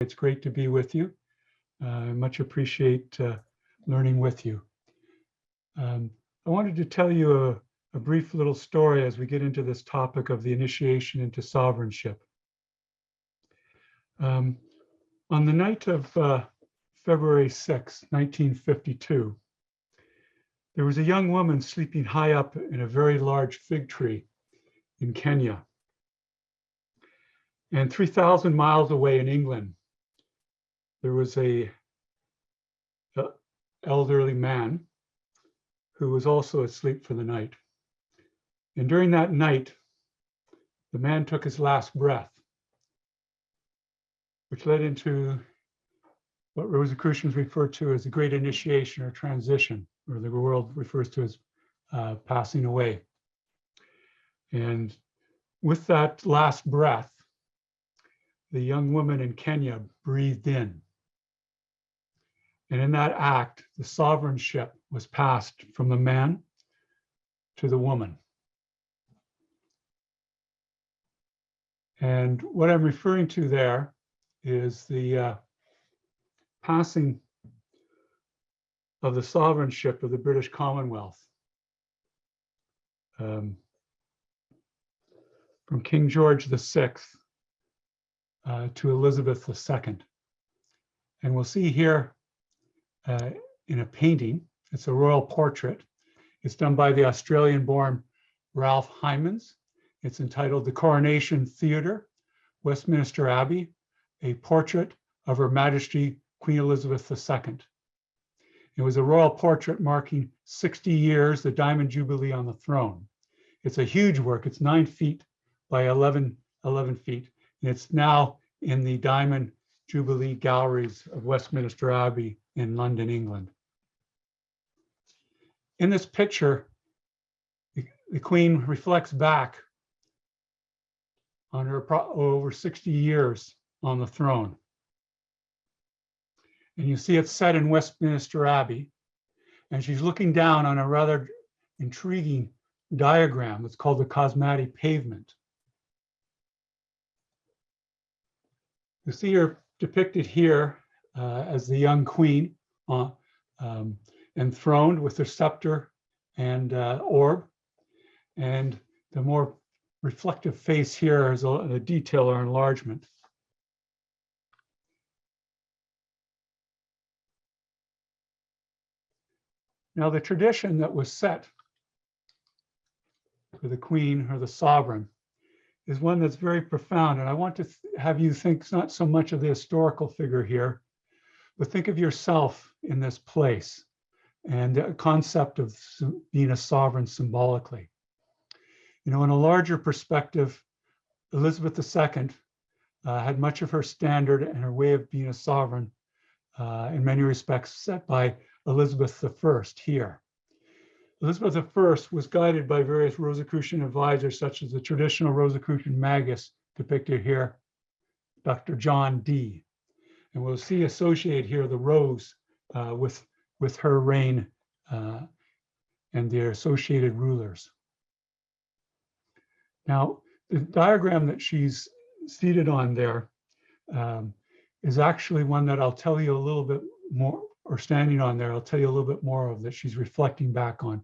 It's great to be with you. I much appreciate learning with you. I wanted to tell you a brief little story as we get into this topic of the initiation into sovereignship. On the night of February 6, 1952, there was a young woman sleeping high up in a very large fig tree in Kenya. And 3,000 miles away in England, there was a elderly man who was also asleep for the night. And during that night, the man took his last breath, which led into what Rosicrucians refer to as the great initiation or transition, or the world refers to as passing away. And with that last breath, the young woman in Kenya breathed in. And in that act, the sovereignship was passed from the man to the woman. And what I'm referring to there is the passing of the sovereignship of the British Commonwealth from King George VI to Elizabeth II. And we'll see here in a painting, it's a royal portrait. It's done by the Australian-born Ralph Hymans. It's entitled The Coronation Theatre, Westminster Abbey, a portrait of Her Majesty Queen Elizabeth II. It was a royal portrait marking 60 years, the Diamond Jubilee on the throne. It's a huge work. It's 9 feet by 11 feet. And it's now in the Diamond Jubilee Galleries of Westminster Abbey in London, England. In this picture, the Queen reflects back on her over 60 years on the throne. And you see it set in Westminster Abbey, and she's looking down on a rather intriguing diagram. It's called the cosmatesque pavement. You see her depicted here as the young queen enthroned with her scepter and orb. And the more reflective face here is a detail or enlargement. Now, the tradition that was set for the queen or the sovereign is one that's very profound. And I want to have you think not so much of the historical figure here, but think of yourself in this place and the concept of being a sovereign symbolically. You know, in a larger perspective, Elizabeth II had much of her standard and her way of being a sovereign in many respects set by Elizabeth I here. Elizabeth I was guided by various Rosicrucian advisors, such as the traditional Rosicrucian magus depicted here, Dr. John Dee. And we'll see associated here the rose with her reign and their associated rulers. Now, the diagram that she's seated on there is actually one that I'll tell you a little bit more, or standing on there, I'll tell you a little bit more of that she's reflecting back on.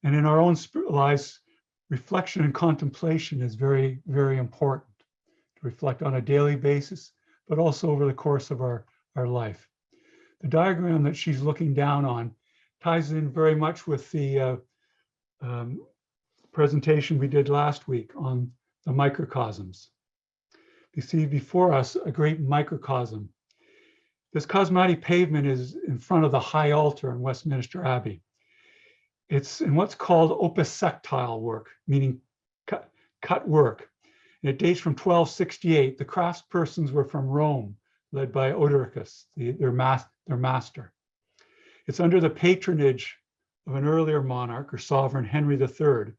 And in our own lives, reflection and contemplation is very, very important to reflect on a daily basis, but also over the course of our life. The diagram that she's looking down on ties in very much with the presentation we did last week on the microcosms. You see before us a great microcosm. This cosmatesque pavement is in front of the high altar in Westminster Abbey. It's in what's called opus sectile work, meaning cut work. And it dates from 1268. The craftspersons were from Rome, led by Odoricus, their master. It's under the patronage of an earlier monarch or sovereign, Henry III,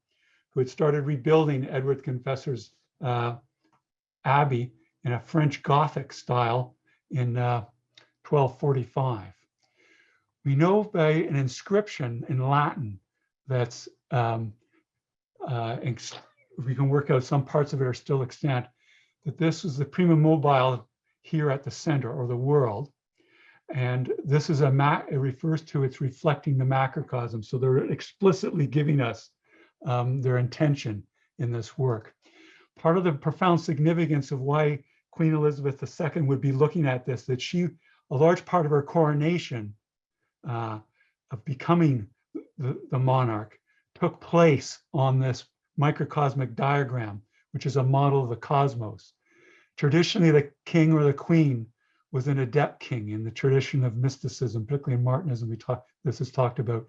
who had started rebuilding Edward Confessor's abbey in a French Gothic style in 1245. We know by an inscription in Latin that's, we can work out some parts of it are still extant, that this was the prima mobile here at the center, or the world. And this is it refers to, it's reflecting the macrocosm. So they're explicitly giving us their intention in this work. Part of the profound significance of why Queen Elizabeth II would be looking at this, that a large part of her coronation of becoming the monarch took place on this microcosmic diagram, which is a model of the cosmos. Traditionally, the king or the queen was an adept king in the tradition of mysticism, particularly in Martinism. This is talked about,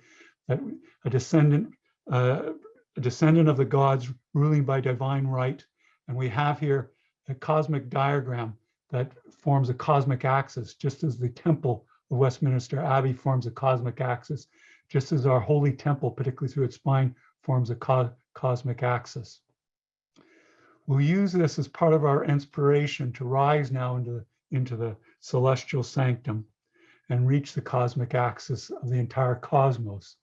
that a descendant of the gods ruling by divine right. And we have here a cosmic diagram that forms a cosmic axis, just as the temple of Westminster Abbey forms a cosmic axis, just as our holy temple, particularly through its spine, forms a cosmic axis. We'll use this as part of our inspiration to rise now into the celestial sanctum and reach the cosmic axis of the entire cosmos.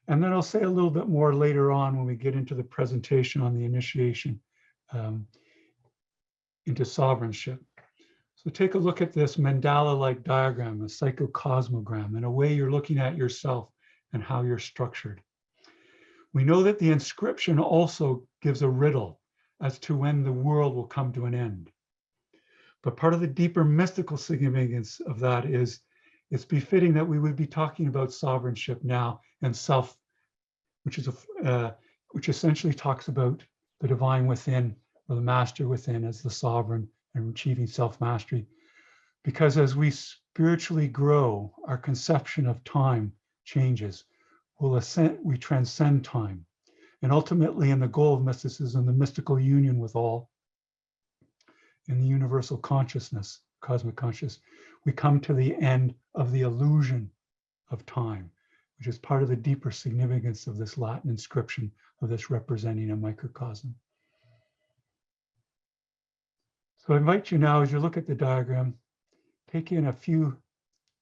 And then I'll say a little bit more later on when we get into the presentation on the initiation into sovereignship. So take a look at this mandala-like diagram, a psychocosmogram. In a way, you're looking at yourself and how you're structured. We know that the inscription also gives a riddle as to when the world will come to an end. But part of the deeper mystical significance of that is it's befitting that we would be talking about sovereignship now and self, which essentially talks about the divine within, or the master within, as the sovereign and achieving self-mastery. Because as we spiritually grow, our conception of time changes. We transcend time. And ultimately, in the goal of mysticism, the mystical union with all, in the universal consciousness, cosmic consciousness, we come to the end of the illusion of time, which is part of the deeper significance of this Latin inscription, of this representing a microcosm. So I invite you now, as you look at the diagram, take in a few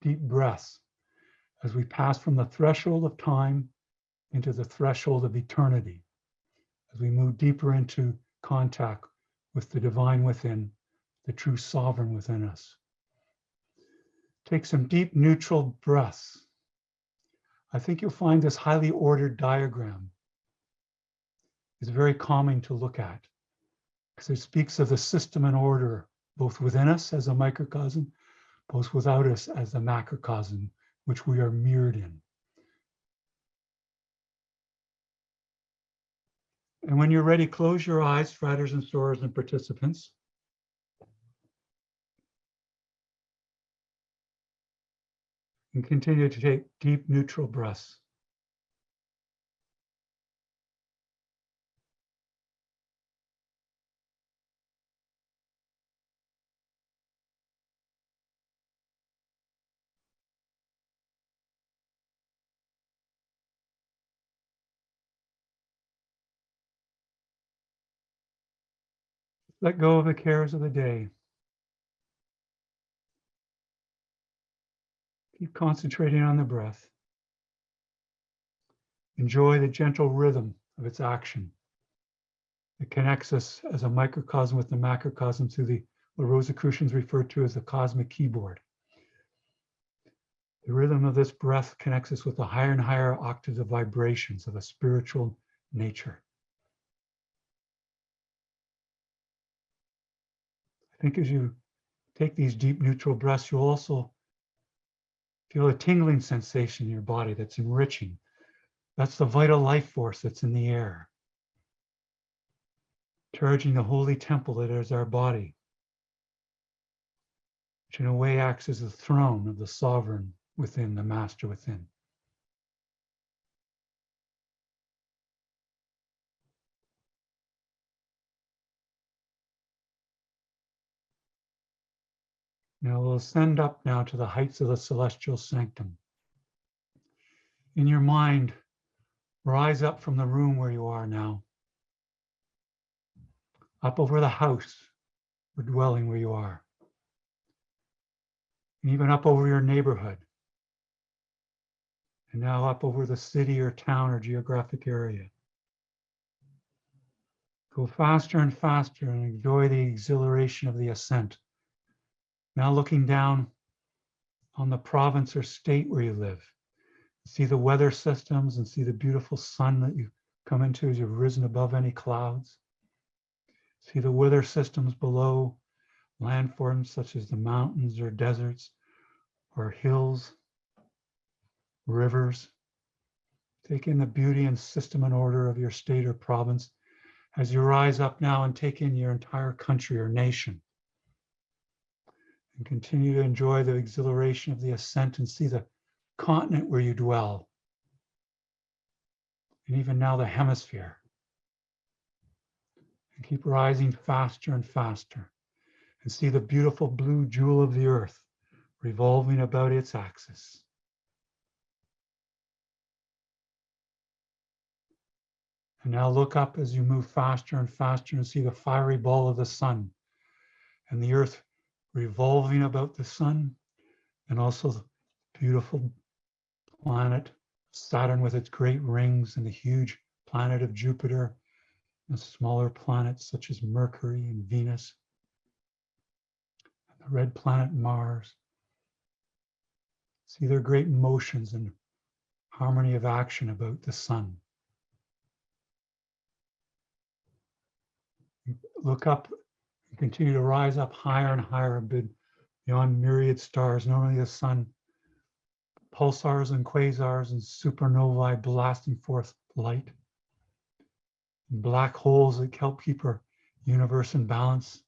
deep breaths as we pass from the threshold of time into the threshold of eternity, as we move deeper into contact with the divine within, the true sovereign within us. Take some deep neutral breaths. I think you'll find this highly ordered diagram is very calming to look at, because it speaks of the system and order, both within us as a microcosm, both without us as the macrocosm, which we are mirrored in. And when you're ready, close your eyes, fraters and sorors and participants. And continue to take deep neutral breaths. Let go of the cares of the day. Keep concentrating on the breath. Enjoy the gentle rhythm of its action. It connects us as a microcosm with the macrocosm through what Rosicrucians refer to as the cosmic keyboard. The rhythm of this breath connects us with the higher and higher octaves of vibrations of a spiritual nature. I think as you take these deep neutral breaths, you'll also feel a tingling sensation in your body that's enriching. That's the vital life force that's in the air, charging the holy temple that is our body, which in a way acts as the throne of the sovereign within, the master within. Now we'll ascend up now to the heights of the celestial sanctum. In your mind, rise up from the room where you are now, up over the house or dwelling where you are, and even up over your neighborhood, and now up over the city or town or geographic area. Go faster and faster and enjoy the exhilaration of the ascent, Now looking down on the province or state where you live. See the weather systems and see the beautiful sun that you come into as you've risen above any clouds. See the weather systems below, landforms such as the mountains or deserts or hills, rivers. Take in the beauty and system and order of your state or province as you rise up now and take in your entire country or nation. And continue to enjoy the exhilaration of the ascent and see the continent where you dwell. And even now the hemisphere. And keep rising faster and faster. And see the beautiful blue jewel of the earth revolving about its axis. And now look up as you move faster and faster and see the fiery ball of the sun and the earth revolving about the sun, and also the beautiful planet Saturn with its great rings and the huge planet of Jupiter and smaller planets such as Mercury and Venus, and the red planet Mars. See their great motions and harmony of action about the sun. Look up and continue to rise up higher and higher beyond myriad stars, not only the sun, pulsars and quasars and supernovae blasting forth light, and black holes that help keep our universe in balance.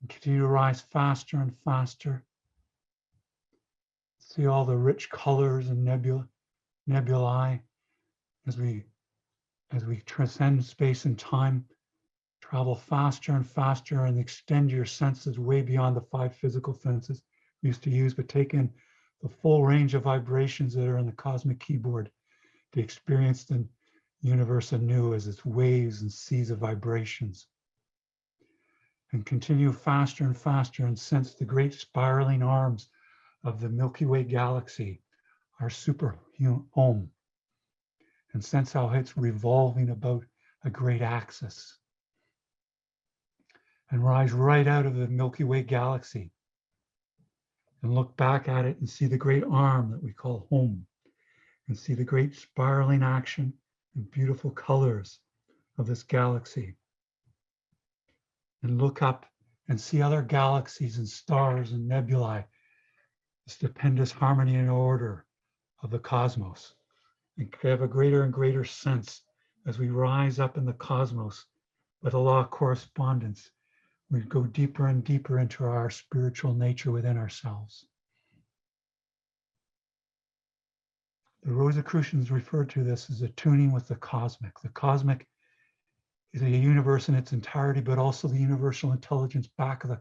And continue to rise faster and faster. See all the rich colors and nebulae as we transcend space and time. Travel faster and faster and extend your senses way beyond the 5 physical senses we used to use, but take in the full range of vibrations that are in the cosmic keyboard to experience the universe anew as its waves and seas of vibrations. And continue faster and faster and sense the great spiraling arms of the Milky Way galaxy, our super home, and sense how it's revolving about a great axis. And rise right out of the Milky Way galaxy and look back at it and see the great arm that we call home, and see the great spiraling action and beautiful colors of this galaxy. And look up and see other galaxies and stars and nebulae, the stupendous harmony and order of the cosmos. And have a greater and greater sense as we rise up in the cosmos with a law of correspondence. We go deeper and deeper into our spiritual nature within ourselves. The Rosicrucians refer to this as attuning with the cosmic. The cosmic is a universe in its entirety, but also the universal intelligence back of the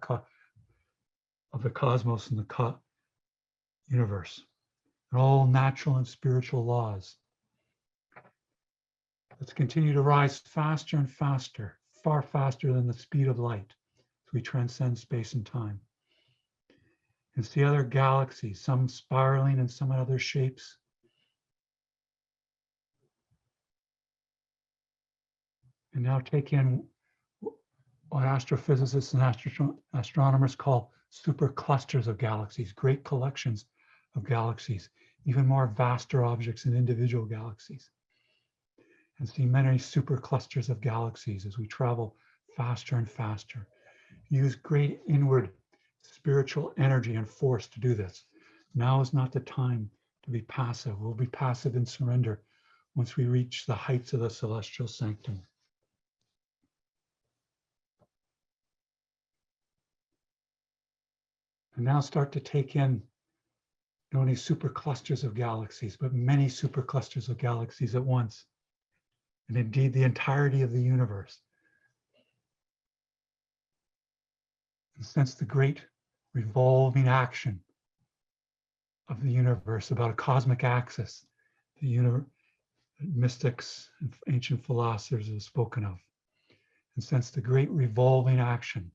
cosmos and the universe, and all natural and spiritual laws. Let's continue to rise faster and faster, far faster than the speed of light. We transcend space and time and see other galaxies, some spiraling and some in other shapes. And now take in what astrophysicists and astronomers call superclusters of galaxies, great collections of galaxies, even more vaster objects in individual galaxies. And see many superclusters of galaxies as we travel faster and faster. Use great inward spiritual energy and force to do this. Now is not the time to be passive. We'll be passive in surrender once we reach the heights of the celestial sanctum. And now start to take in not only superclusters of galaxies, but many superclusters of galaxies at once. And indeed the entirety of the universe. And sense the great revolving action of the universe about a cosmic axis, the universe mystics and ancient philosophers have spoken of. And sense the great revolving action,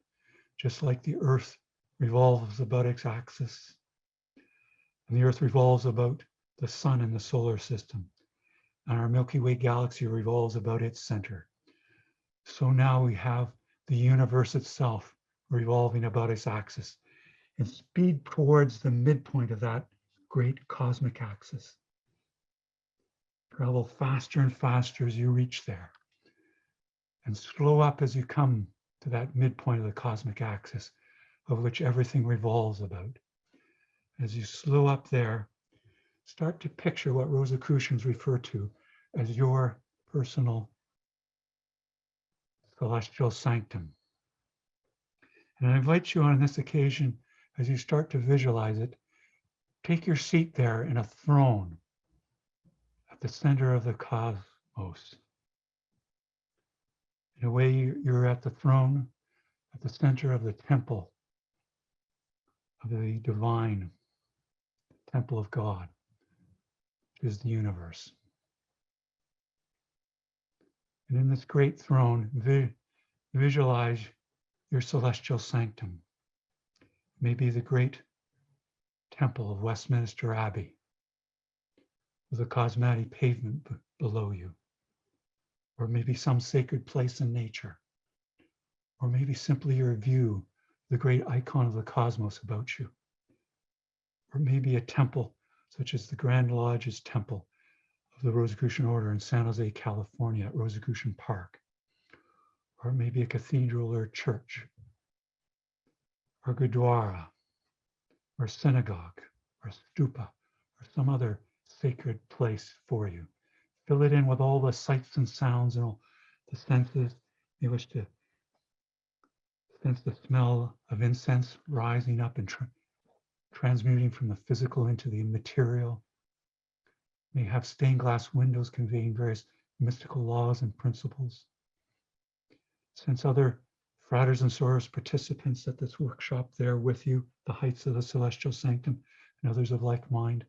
just like the earth revolves about its axis. And the earth revolves about the sun in the solar system. And our Milky Way galaxy revolves about its center. So now we have the universe itself revolving about its axis. and speed towards the midpoint of that great cosmic axis. Travel faster and faster as you reach there, and slow up as you come to that midpoint of the cosmic axis of which everything revolves about. As you slow up there, start to picture what Rosicrucians refer to as your personal celestial sanctum. And I invite you on this occasion, as you start to visualize it, take your seat there in a throne at the center of the cosmos. In a way, you're at the throne, at the center of the temple of the divine, temple of God, which is the universe. And in this great throne, visualize your celestial sanctum. Maybe the great temple of Westminster Abbey, with a cosmatic pavement below you, or maybe some sacred place in nature, or maybe simply your view, the great icon of the cosmos about you, or maybe a temple such as the Grand Lodge's temple of the Rosicrucian Order in San Jose, California at Rosicrucian Park, or maybe a cathedral or church, or gurdwara, or synagogue, or stupa, or some other sacred place for you. Fill it in with all the sights and sounds and all the senses. You wish to sense the smell of incense rising up and transmuting from the physical into the immaterial. You may have stained glass windows conveying various mystical laws and principles. Sense other fratres and sorors participants at this workshop there with you, the heights of the celestial sanctum, and others of like mind.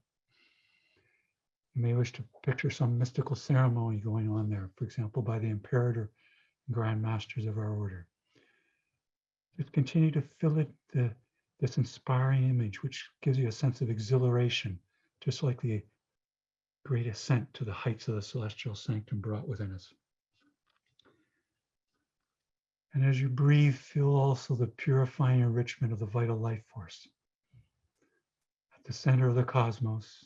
You may wish to picture some mystical ceremony going on there, for example, by the Imperator and Grand Masters of our order. Just continue to fill it this inspiring image, which gives you a sense of exhilaration, just like the great ascent to the heights of the celestial sanctum brought within us. And as you breathe, feel also the purifying enrichment of the vital life force at the center of the cosmos,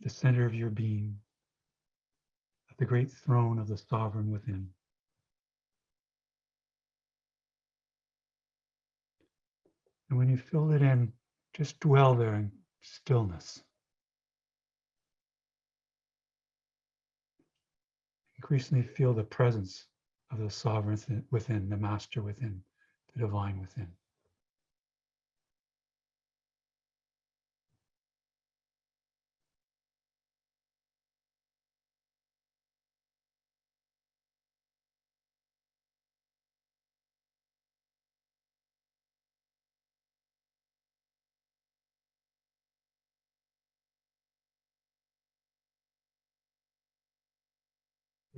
at the center of your being, at the great throne of the sovereign within. And when you fill it in, just dwell there in stillness. Increasingly feel the presence of the sovereign within, the master within, the divine within.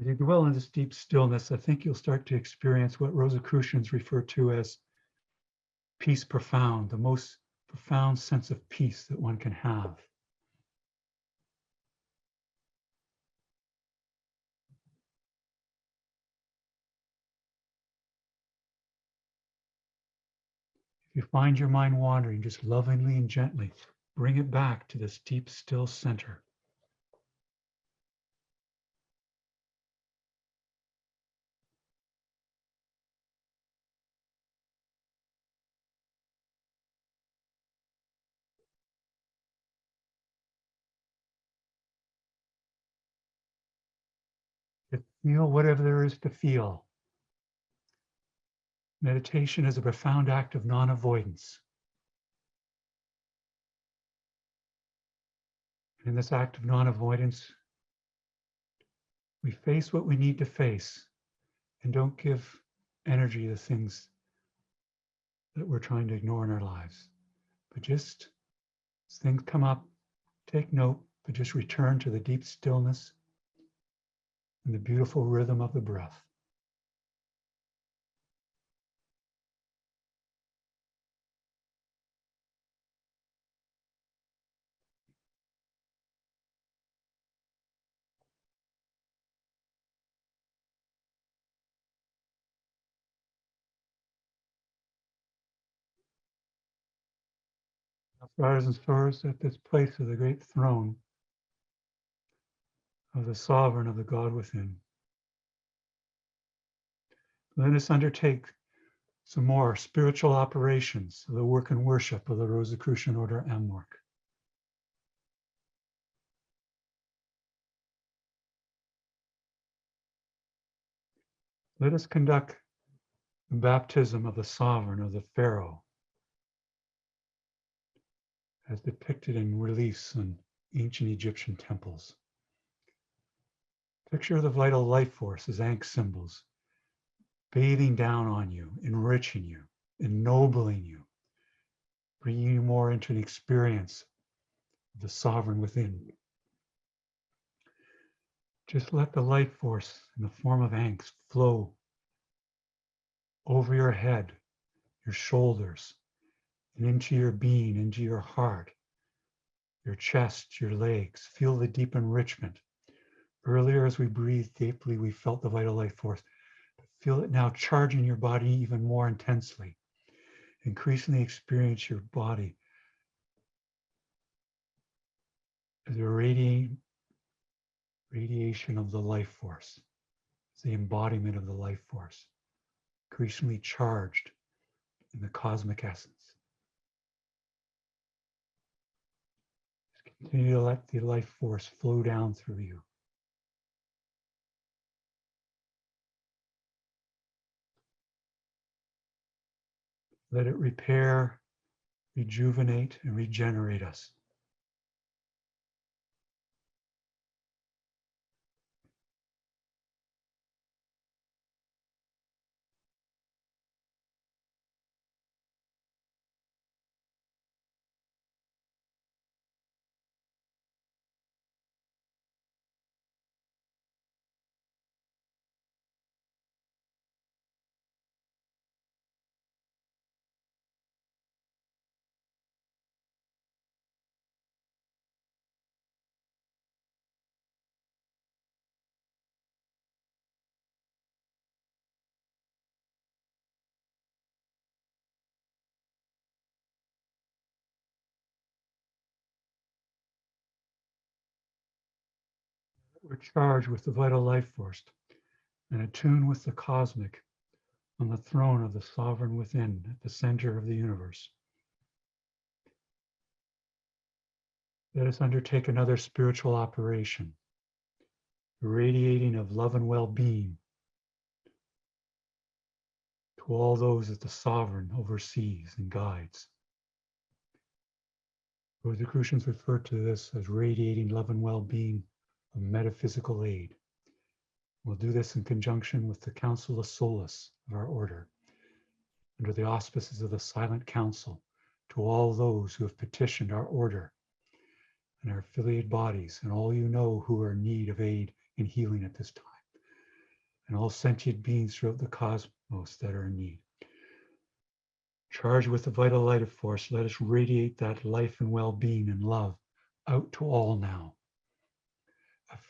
As you dwell in this deep stillness, I think you'll start to experience what Rosicrucians refer to as peace profound, the most profound sense of peace that one can have. If you find your mind wandering, just lovingly and gently bring it back to this deep, still center. To feel whatever there is to feel. Meditation is a profound act of non-avoidance. In this act of non-avoidance, we face what we need to face and don't give energy to things that we're trying to ignore in our lives. But just as things come up, take note, but just return to the deep stillness and the beautiful rhythm of the breath. Brothers and sisters, at this place of the great throne of the sovereign of the God within, let us undertake some more spiritual operations of the work and worship of the Rosicrucian Order Amorc. Let us conduct the baptism of the sovereign of the Pharaoh, as depicted in reliefs in ancient Egyptian temples. Picture the vital life force as Ankh symbols, bathing down on you, enriching you, ennobling you, bringing you more into an experience of the sovereign within. Just let the life force in the form of Ankhs flow over your head, your shoulders, and into your being, into your heart, your chest, your legs. Feel the deep enrichment. Earlier, as we breathed deeply, we felt the vital life force. Feel it now charging your body even more intensely. Increasingly experience your body as a radiation of the life force. It's the embodiment of the life force, increasingly charged in the cosmic essence. Just continue to let the life force flow down through you. Let it repair, rejuvenate, and regenerate us. We're charged with the vital life force and attuned with the cosmic on the throne of the sovereign within, at the center of the universe. Let us undertake another spiritual operation, the radiating of love and well-being to all those that the sovereign oversees and guides. Rosicrucians refer to this as radiating love and well-being of metaphysical aid. We'll do this in conjunction with the Council of Solace of our order, under the auspices of the Silent Council, to all those who have petitioned our order and our affiliate bodies, and all you know who are in need of aid in healing at this time, and all sentient beings throughout the cosmos that are in need. Charged with the vital light force, let us radiate that life and well-being and love out to all now.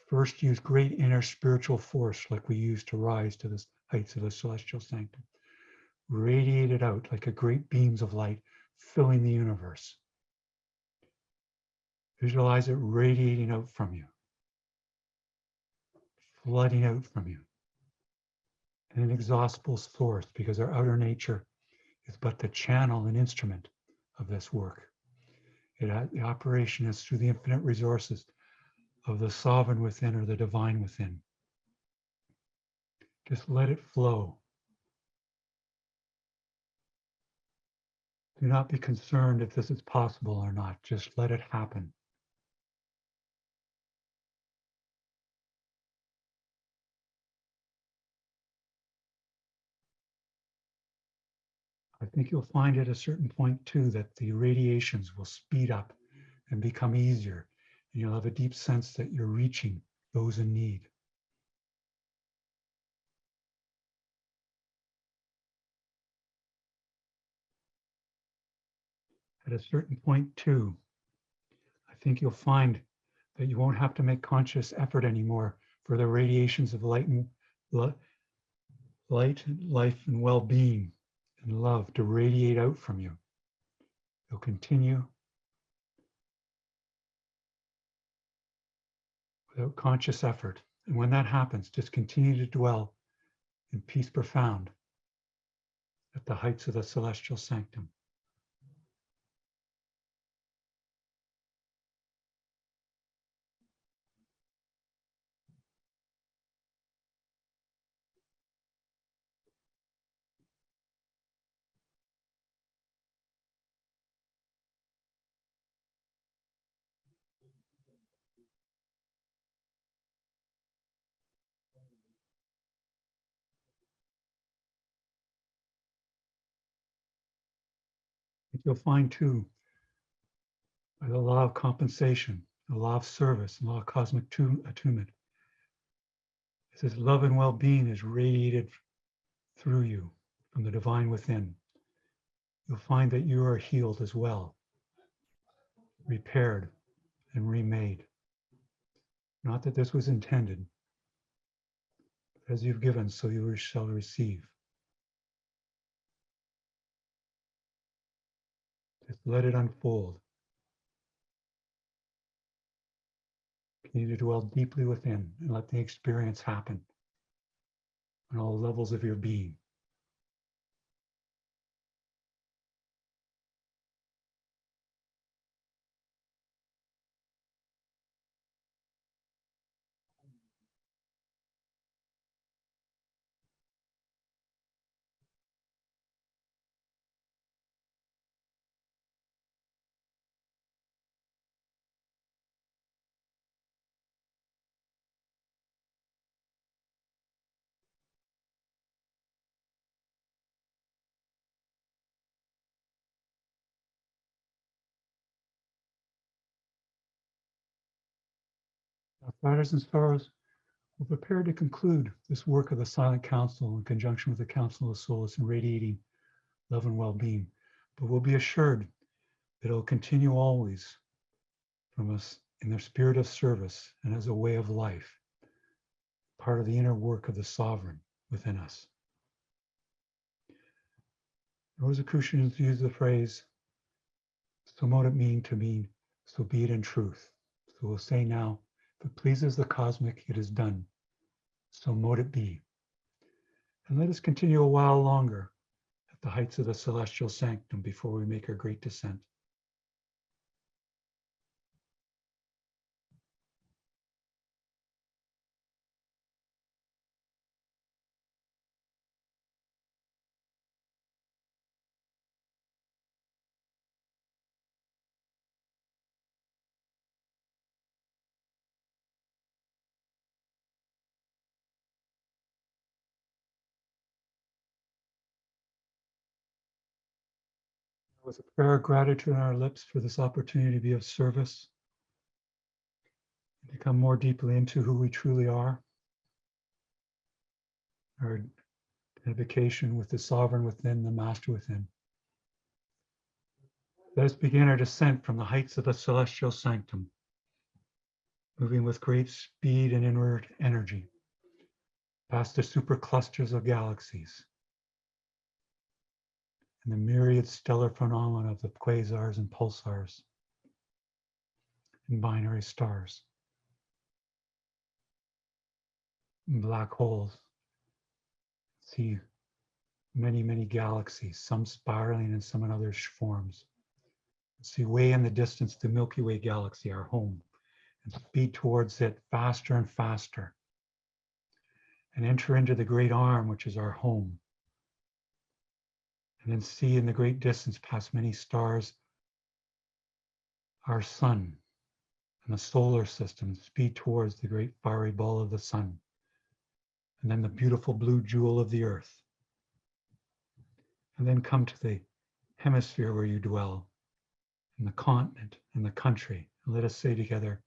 First, use great inner spiritual force like we use to rise to the heights of the celestial sanctum. Radiate it out like a great beams of light filling the universe. Visualize it radiating out from you, flooding out from you. An inexhaustible source, because our outer nature is but the channel and instrument of this work. The operation is through the infinite resources of the sovereign within or the divine within. Just let it flow. Do not be concerned if this is possible or not. Just let it happen. I think you'll find at a certain point too that the radiations will speed up and become easier, and you'll have a deep sense that you're reaching those in need. At a certain point too, I think you'll find that you won't have to make conscious effort anymore for the radiations of light, life, and well-being and love to radiate out from you. They'll continue without conscious effort. And when that happens, just continue to dwell in peace profound at the heights of the celestial sanctum. You'll find too, by the law of compensation, the law of service, the law of cosmic attunement, it says love and well-being is radiated through you from the divine within. You'll find that you are healed as well, repaired and remade. Not that this was intended, but as you've given, so you shall receive. Just let it unfold. Continue to dwell deeply within and let the experience happen on all levels of your being. Now, fathers and sorrows, we're prepared to conclude this work of the Silent Council in conjunction with the Council of Souls in radiating love and well-being. But we'll be assured that it'll continue always from us in their spirit of service and as a way of life, part of the inner work of the sovereign within us. Rosicrucians use the phrase, so mote it mean to mean, so be it in truth. So we'll say now, if it pleases the cosmic, it is done. So mote it be. And let us continue a while longer at the heights of the celestial sanctum before we make our great descent. With a prayer of gratitude on our lips for this opportunity to be of service, to come more deeply into who we truly are, our identification with the sovereign within, the master within. Let us begin our descent from the heights of the celestial sanctum, moving with great speed and inward energy, past the superclusters of galaxies, and the myriad stellar phenomena of the quasars and pulsars and binary stars, and black holes. See many, many galaxies, some spiraling and some in other forms. See way in the distance the Milky Way galaxy, our home, and speed towards it faster and faster, and enter into the great arm, which is our home. And then see in the great distance past many stars, our sun and the solar system, speed towards the great fiery ball of the sun. And then the beautiful blue jewel of the earth. And then come to the hemisphere where you dwell, and the continent and the country. And let us say together,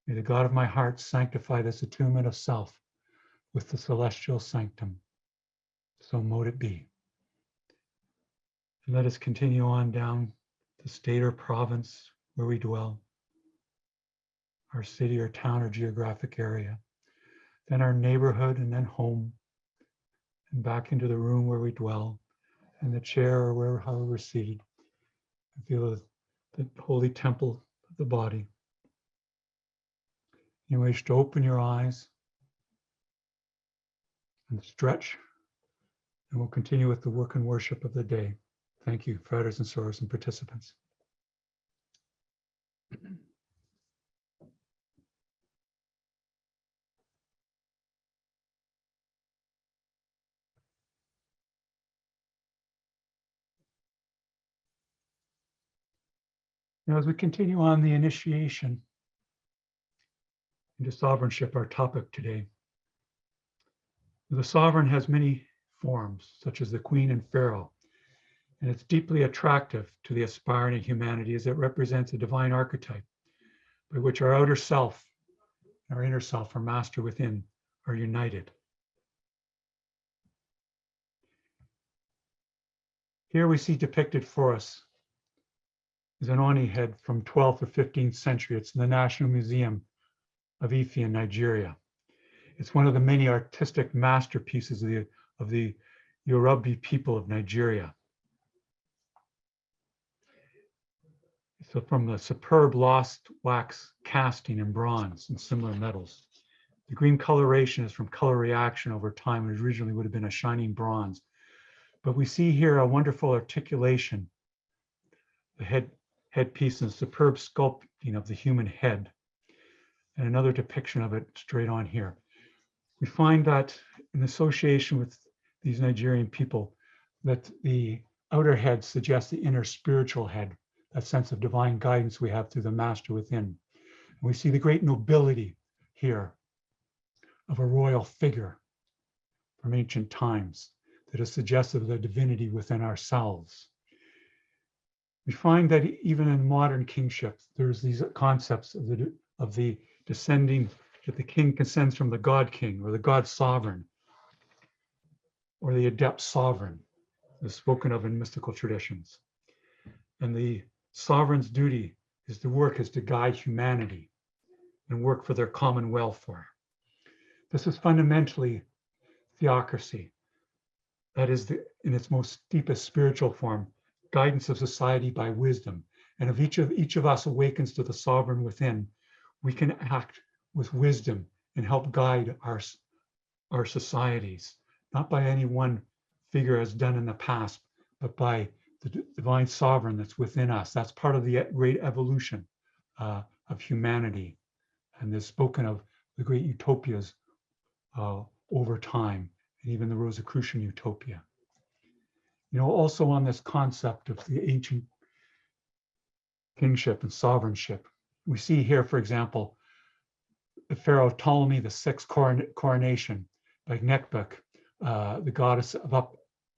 may the God of my heart sanctify this attunement of self with the celestial sanctum. So mote it be. And let us continue on down the state or province where we dwell, our city or town or geographic area, then our neighborhood, and then home, and back into the room where we dwell, in the chair or wherever, however we're seated. And feel the holy temple of the body. You wish to open your eyes and stretch, and we'll continue with the work and worship of the day. Thank you, friars and sorors and participants. Now, as we continue on the initiation into sovereignship, our topic today, the sovereign has many forms, such as the Queen and Pharaoh, and it's deeply attractive to the aspirant in humanity as it represents a divine archetype by which our outer self, our inner self, our master within, are united. Here we see depicted for us is an Oni head from 12th or 15th century. It's in the National Museum of Ife in Nigeria. It's one of the many artistic masterpieces of the Yoruba people of Nigeria. So from the superb lost wax casting in bronze and similar metals. The green coloration is from color reaction over time, and originally would have been a shining bronze. But we see here a wonderful articulation, the headpiece and superb sculpting of the human head, and another depiction of it straight on here. We find that in association with these Nigerian people, that the outer head suggests the inner spiritual head, that sense of divine guidance we have through the master within. And we see the great nobility here of a royal figure from ancient times that is suggestive of the divinity within ourselves. We find that even in modern kingship, there's these concepts of the descending, that the king descends from the God king or the God sovereign or the adept sovereign, as spoken of in mystical traditions. And the sovereign's duty is to guide humanity and work for their common welfare. This is fundamentally theocracy. That is, in its most deepest spiritual form, guidance of society by wisdom. And if each of us awakens to the sovereign within, we can act with wisdom and help guide our societies, not by any one figure as done in the past, but by the divine sovereign that's within us. That's part of the great evolution of humanity. And there's spoken of the great utopias over time, and even the Rosicrucian utopia. You know, also on this concept of the ancient kingship and sovereignship, we see here, for example, the Pharaoh Ptolemy VI coronation by Nekbek, the goddess of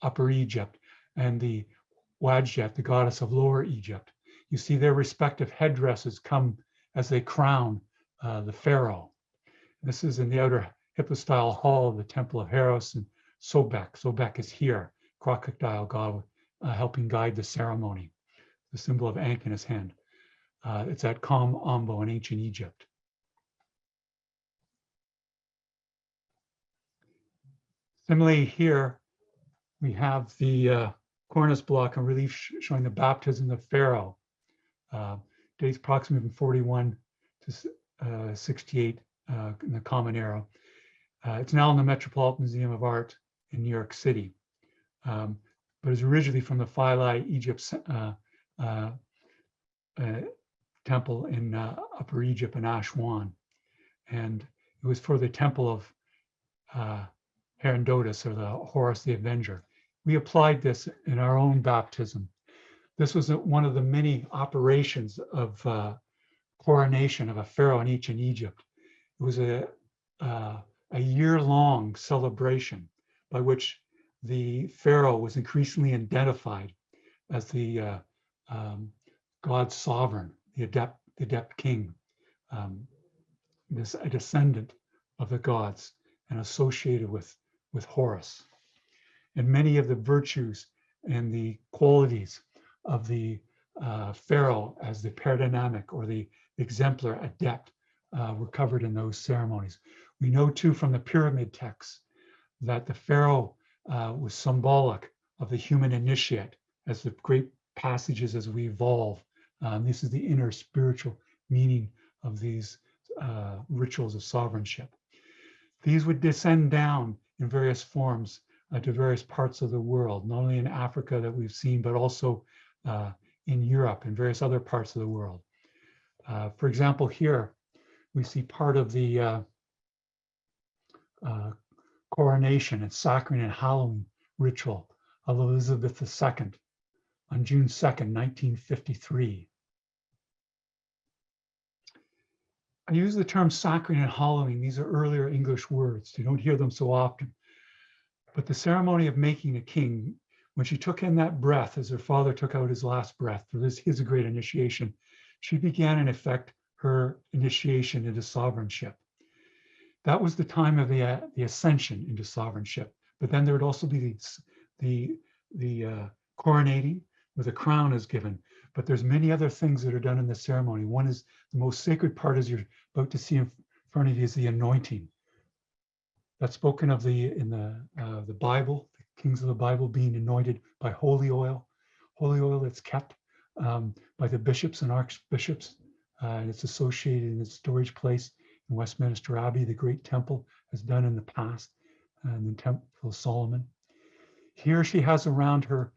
Upper Egypt, and the Wadjet, the goddess of Lower Egypt. You see their respective headdresses come as they crown the Pharaoh. This is in the outer hypostyle hall of the Temple of Heros and Sobek. Sobek is here, crocodile god helping guide the ceremony, the symbol of Ankh in his hand. It's at Kam Ambo in ancient Egypt. Similarly, here we have the cornice block and relief showing the baptism of Pharaoh, dates approximately from 41 to 68 in the Common Era. It's now in the Metropolitan Museum of Art in New York City, but is originally from the Philae Egypt temple in Upper Egypt in Aswan. And it was for the temple of Herodotus, or the Horus the Avenger. We applied this in our own baptism. This was one of the many operations of coronation of a pharaoh in ancient Egypt. It was a year-long celebration by which the pharaoh was increasingly identified as the God sovereign, the adept king, a descendant of the gods and associated with Horus. And many of the virtues and the qualities of the pharaoh as the paradigmatic or the exemplar adept were covered in those ceremonies. We know too from the pyramid texts that the pharaoh was symbolic of the human initiate as the great passages as we evolve. This is the inner spiritual meaning of these rituals of sovereignship. These would descend down in various forms to various parts of the world, not only in Africa that we've seen, but also in Europe and various other parts of the world. For example, here we see part of the coronation and sacring and hallowing ritual of Elizabeth II on June 2nd, 1953. I use the term sacring and hallowing. These are earlier English words. You don't hear them so often. But the ceremony of making a king, when she took in that breath as her father took out his last breath for his great initiation, she began in effect her initiation into sovereignship. That was the time of the ascension into sovereignship. But then there would also be the coronating, where the crown is given. But there's many other things that are done in the ceremony. One is the most sacred part, as you're about to see in front of you, is the anointing. That's spoken of in the Bible, the kings of the Bible being anointed by holy oil that's kept by the bishops and archbishops, and it's associated in its storage place in Westminster Abbey, the great temple has done in the past, and the Temple of Solomon. Here she has around her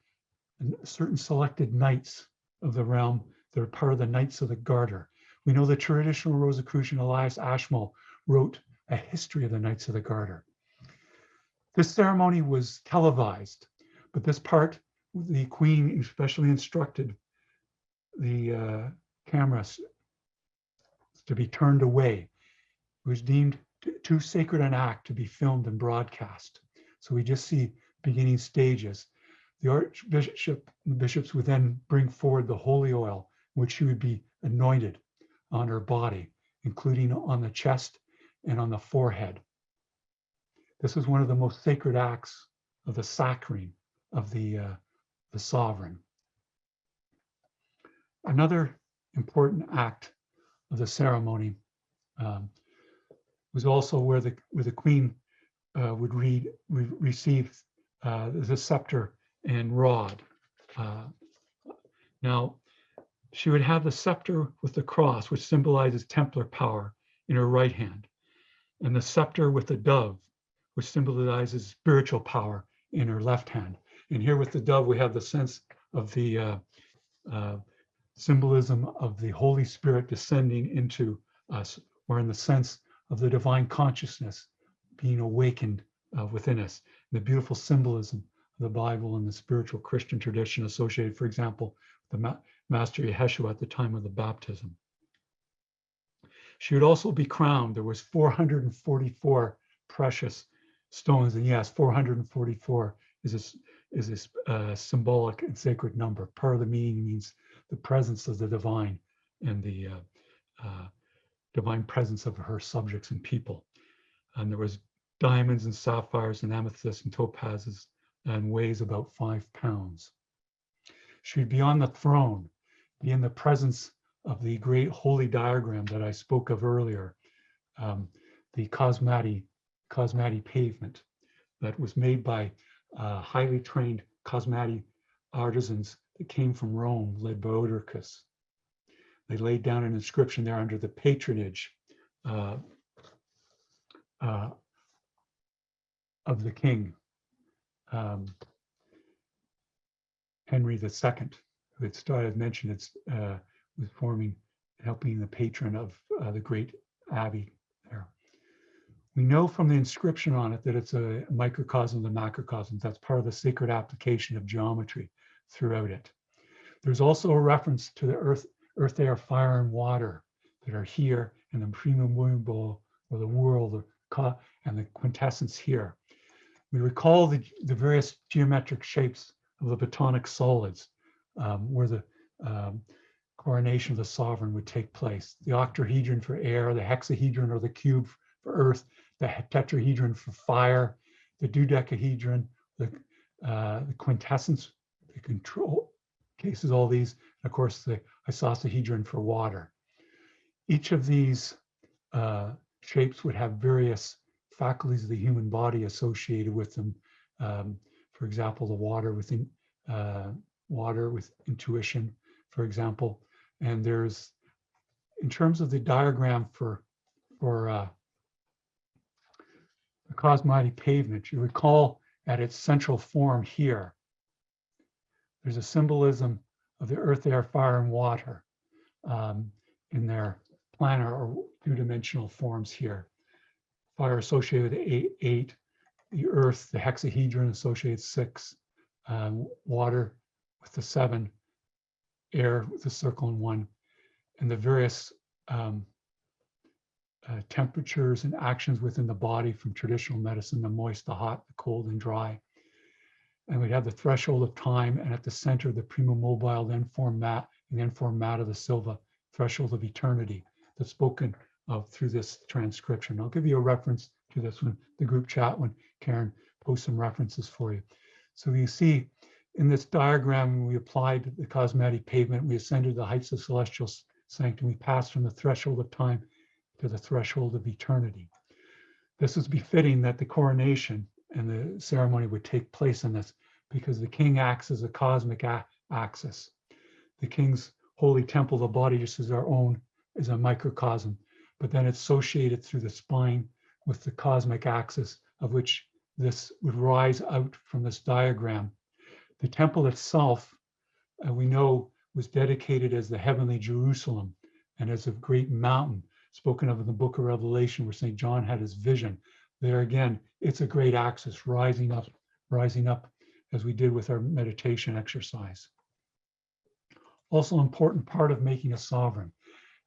certain selected knights of the realm that are part of the Knights of the Garter. We know the traditional Rosicrucian Elias Ashmole wrote a history of the Knights of the Garter. This ceremony was televised, but this part, the Queen especially instructed the cameras to be turned away. It was deemed too sacred an act to be filmed and broadcast. So we just see beginning stages. The archbishop and the bishops would then bring forward the holy oil, which she would be anointed on her body, including on the chest and on the forehead. This was one of the most sacred acts of the sacring of the sovereign. Another important act of the ceremony was also where the queen would receive the scepter and rod. Now, she would have the scepter with the cross, which symbolizes Templar power, in her right hand, and the scepter with the dove, which symbolizes spiritual power, in her left hand. And here with the dove, we have the sense of the symbolism of the Holy Spirit descending into us, or in the sense of the divine consciousness being awakened within us. The beautiful symbolism of the Bible and the spiritual Christian tradition associated, for example, the Master Yeshua at the time of the baptism. She would also be crowned. There was 444 precious stones, and yes, 444 is a symbolic and sacred number. Part of the meaning means the presence of the divine and the divine presence of her subjects and people. And there was diamonds and sapphires and amethysts and topazes, and weighs about 5 pounds. She'd be on the throne, be in the presence of the great holy diagram that I spoke of earlier, the cosmatesque pavement that was made by highly trained cosmatic artisans that came from Rome, led by Odoricus. They laid down an inscription there under the patronage of the king, Henry II, who had started, mentioned it's was helping the patron of the great abbey there. We know from the inscription on it that it's a microcosm of the macrocosm. That's part of the sacred application of geometry throughout it. There's also a reference to the earth, air, fire, and water that are here, and the prima mover, or the world, and the quintessence here. We recall the various geometric shapes of the Platonic solids, where the coronation of the sovereign would take place. The octahedron for air, the hexahedron or the cube for earth, the tetrahedron for fire, the dodecahedron, the quintessence, the control cases, all these, and of course the isosahedron for water. Each of these shapes would have various faculties of the human body associated with them. For example, the water with intuition, for example. And there's, in terms of the diagram for for the cosmatic pavement. You recall at its central form here, there's a symbolism of the earth, air, fire, and water in their planar or two-dimensional forms here. Fire associated with eight, the earth, the hexahedron associated 6, water with the 7, air with the circle and 1, and the various temperatures and actions within the body, from traditional medicine, the moist, the hot, the cold, and dry. And we have the threshold of time, and at the center, the prima mobile, then form mat, and then form mat of the Silva, threshold of eternity, that's spoken of through this transcription. I'll give you a reference to this one, the group chat, when Karen posts some references for you. So you see in this diagram, we applied the cosmatic pavement, we ascended the heights of celestial sanctum, we passed from the threshold of time to the threshold of eternity. This is befitting that the coronation and the ceremony would take place in this, because the king acts as a cosmic axis. The king's holy temple, the body, just as our own, is a microcosm, but then it's associated through the spine with the cosmic axis, of which this would rise out from this diagram. The temple itself, we know, was dedicated as the heavenly Jerusalem and as a great mountain spoken of in the book of Revelation, where St. John had his vision. There again, it's a great axis rising up, as we did with our meditation exercise. Also, an important part of making a sovereign.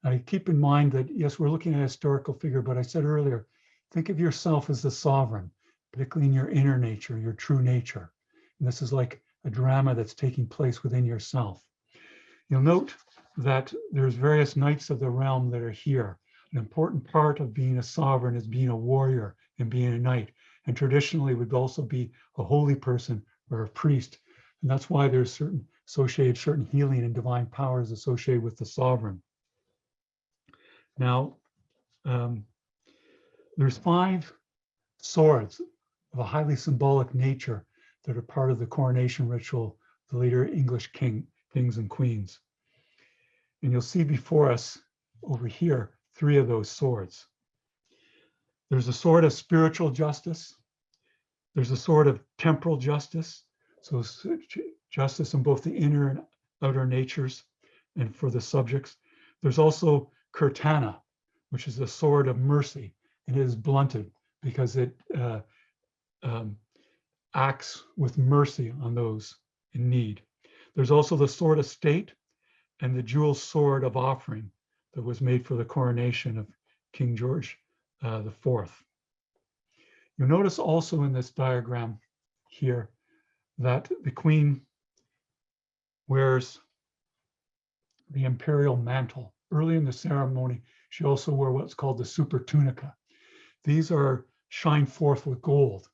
Now, keep in mind that, yes, we're looking at a historical figure, but I said earlier, think of yourself as the sovereign, particularly in your inner nature, your true nature. And this is like a drama that's taking place within yourself. You'll note that there's various knights of the realm that are here. An important part of being a sovereign is being a warrior and being a knight. And traditionally would also be a holy person or a priest. And that's why there's certain healing and divine powers associated with the sovereign. Now, there's 5 swords of a highly symbolic nature that are part of the coronation ritual, the later English kings and queens. And you'll see before us over here 3 of those swords. There's a sword of spiritual justice. There's a sword of temporal justice. So justice in both the inner and outer natures and for the subjects. There's also Kirtana, which is a sword of mercy, and it is blunted because it acts with mercy on those in need. There's also the sword of state and the jewel sword of offering that was made for the coronation of King George IV. You'll notice also in this diagram here that the queen wears the imperial mantle. Early in the ceremony, she also wore what's called the super tunica. These are shine forth with gold.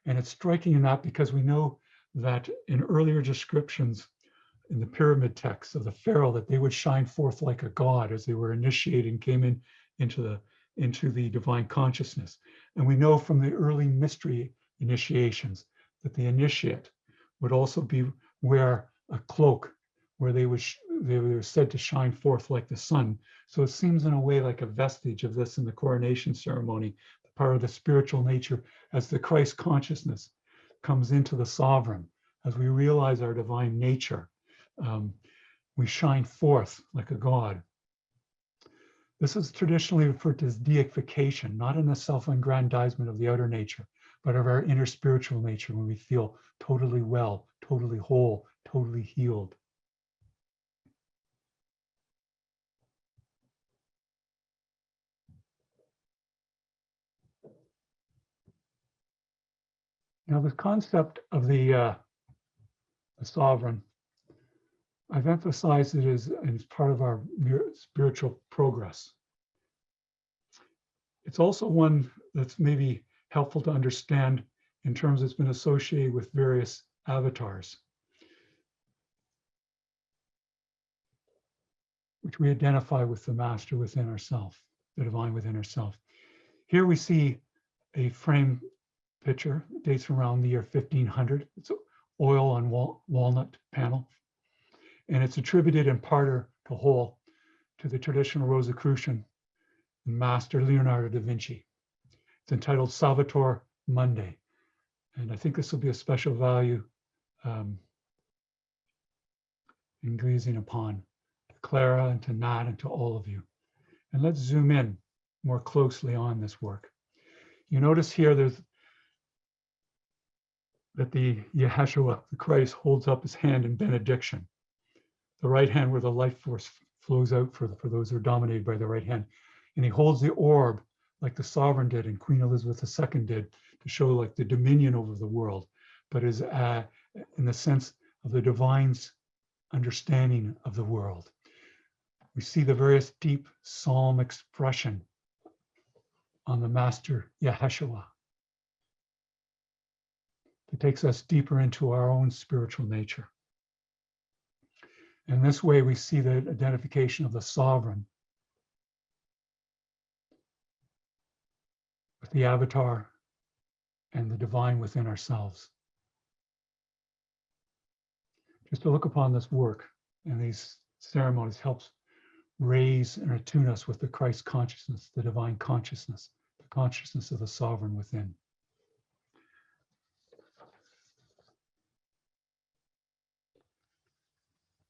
And it's striking in that because we know that in earlier descriptions in the pyramid texts of the Pharaoh, that they would shine forth like a god as they were initiated and came into the divine consciousness. And we know from the early mystery initiations that the initiate would also wear a cloak where they were said to shine forth like the sun. So it seems in a way like a vestige of this in the coronation ceremony, the power of the spiritual nature as the Christ consciousness comes into the sovereign. As we realize our divine nature, we shine forth like a god. This is traditionally referred to as deification, not in a self-aggrandizement of the outer nature, but of our inner spiritual nature when we feel totally well, totally whole, totally healed. Now, the concept of the sovereign, I've emphasized it as part of our spiritual progress. It's also one that's maybe helpful to understand in terms it's been associated with various avatars, which we identify with the master within ourselves, the divine within ourselves. Here we see a frame picture, it dates from around the year 1500. It's oil on walnut panel. And it's attributed in part or to whole to the traditional Rosicrucian and Master Leonardo da Vinci. It's entitled Salvator Mundi. And I think this will be a special value in gazing upon to Clara and to Nat and to all of you. And let's zoom in more closely on this work. You notice here that the Yeshua, the Christ, holds up his hand in benediction. The right hand where the life force flows out for those who are dominated by the right hand. And he holds the orb like the sovereign did and Queen Elizabeth II did to show like the dominion over the world, but is in the sense of the divine's understanding of the world. We see the various deep psalm expression on the Master Yeshua. It takes us deeper into our own spiritual nature. And this way we see the identification of the sovereign with the avatar and the divine within ourselves. Just to look upon this work and these ceremonies helps raise and attune us with the Christ consciousness, the divine consciousness, the consciousness of the sovereign within.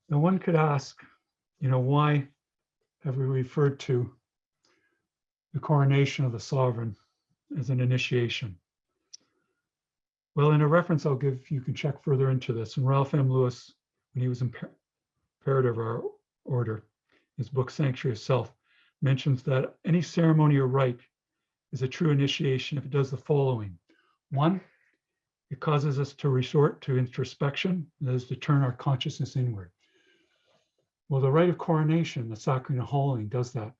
Now one could ask, why have we referred to the coronation of the sovereign as an initiation? Well, in a reference I'll give, you can check further into this. And Ralph M. Lewis, when he was imperative of our order, his book Sanctuary of Self, mentions that any ceremony or rite is a true initiation if it does the following. One, it causes us to resort to introspection, that is to turn our consciousness inward. Well, the rite of coronation, the sacring and hallowing, does that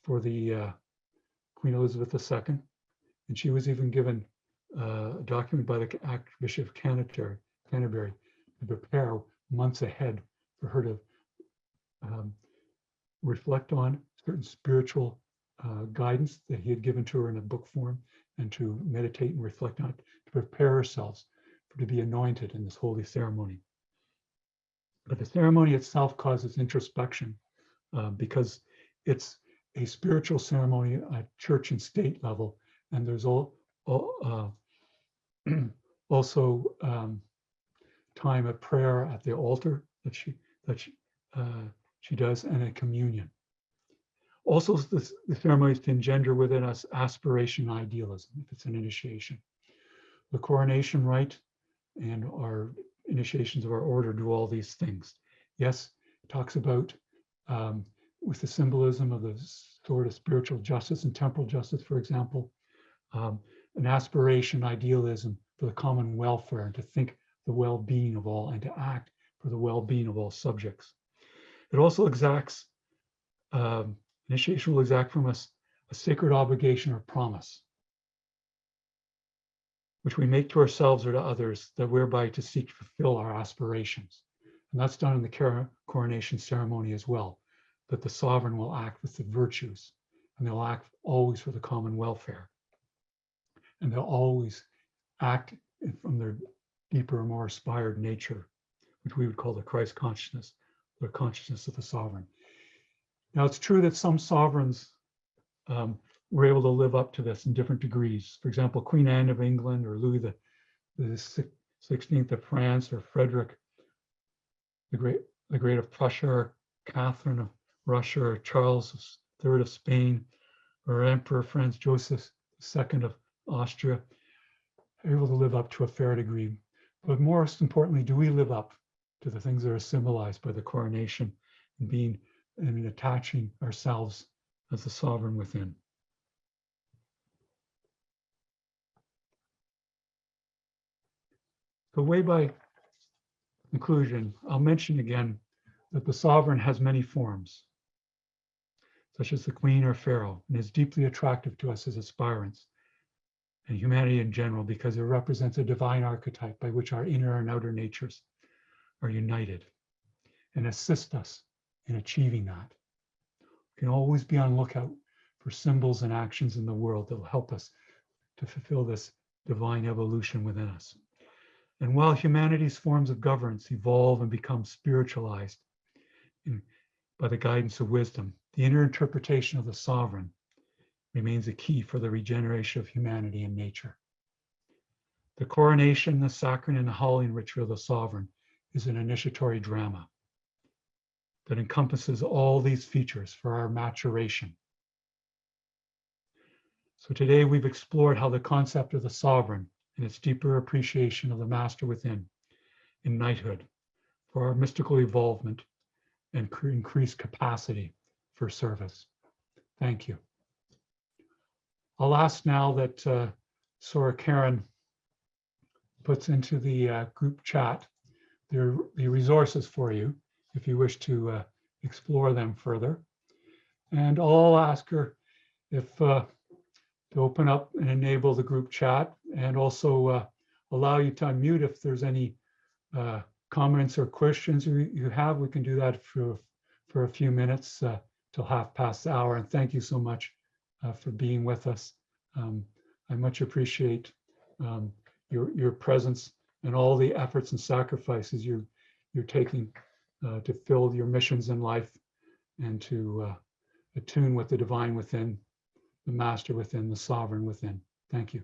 for the Queen Elizabeth II. And she was even given a document by the Archbishop of Canterbury to prepare months ahead for her to reflect on certain spiritual guidance that he had given to her in a book form, and to meditate and reflect on it, to prepare ourselves to be anointed in this holy ceremony. But the ceremony itself causes introspection because it's a spiritual ceremony at church and state level, and there's also time of prayer at the altar that she does, and a communion. Also, the ceremony is to engender within us aspiration and idealism, if it's an initiation. The coronation rite and our initiations of our order do all these things. Yes, it talks about, with the symbolism of the sort of spiritual justice and temporal justice, for example, an aspiration, idealism for the common welfare, and to think the well-being of all and to act for the well-being of all subjects. It also exacts, initiation will exact from us a sacred obligation or promise, which we make to ourselves or to others, that whereby to seek to fulfill our aspirations. And that's done in the coronation ceremony as well, that the sovereign will act with the virtues, and they'll act always for the common welfare. And they'll always act from their deeper, more aspired nature, which we would call the Christ consciousness, the consciousness of the sovereign. Now, it's true that some sovereigns were able to live up to this in different degrees. For example, Queen Anne of England, or Louis the 16th of France, or Frederick the Great of Prussia, or Catherine of Russia, or Charles III of Spain, or Emperor Franz Joseph II of Austria, able to live up to a fair degree. But most importantly, do we live up to the things that are symbolized by the coronation and being and attaching ourselves as the sovereign within? So way by conclusion, I'll mention again that the sovereign has many forms, such as the Queen or Pharaoh, and is deeply attractive to us as aspirants and humanity in general, because it represents a divine archetype by which our inner and outer natures are united and assist us in achieving that. We can always be on lookout for symbols and actions in the world that will help us to fulfill this divine evolution within us. And while humanity's forms of governance evolve and become spiritualized by the guidance of wisdom, The inner interpretation of the sovereign remains a key for the regeneration of humanity and nature. The coronation, the sacring, and the hallowing ritual of the sovereign is an initiatory drama that encompasses all these features for our maturation. So today we've explored how the concept of the sovereign and its deeper appreciation of the master within in knighthood for our mystical evolvement and increased capacity for service. Thank you. I'll ask now that Sora Karen puts into the group chat the resources for you if you wish to explore them further. And I'll ask her if to open up and enable the group chat, and also allow you to unmute if there's any comments or questions you have. We can do that for a few minutes till 1:30. And thank you so much for being with us. I much appreciate your presence and all the efforts and sacrifices you're taking to fill your missions in life and to attune with the divine within, the master within, the sovereign within. Thank you.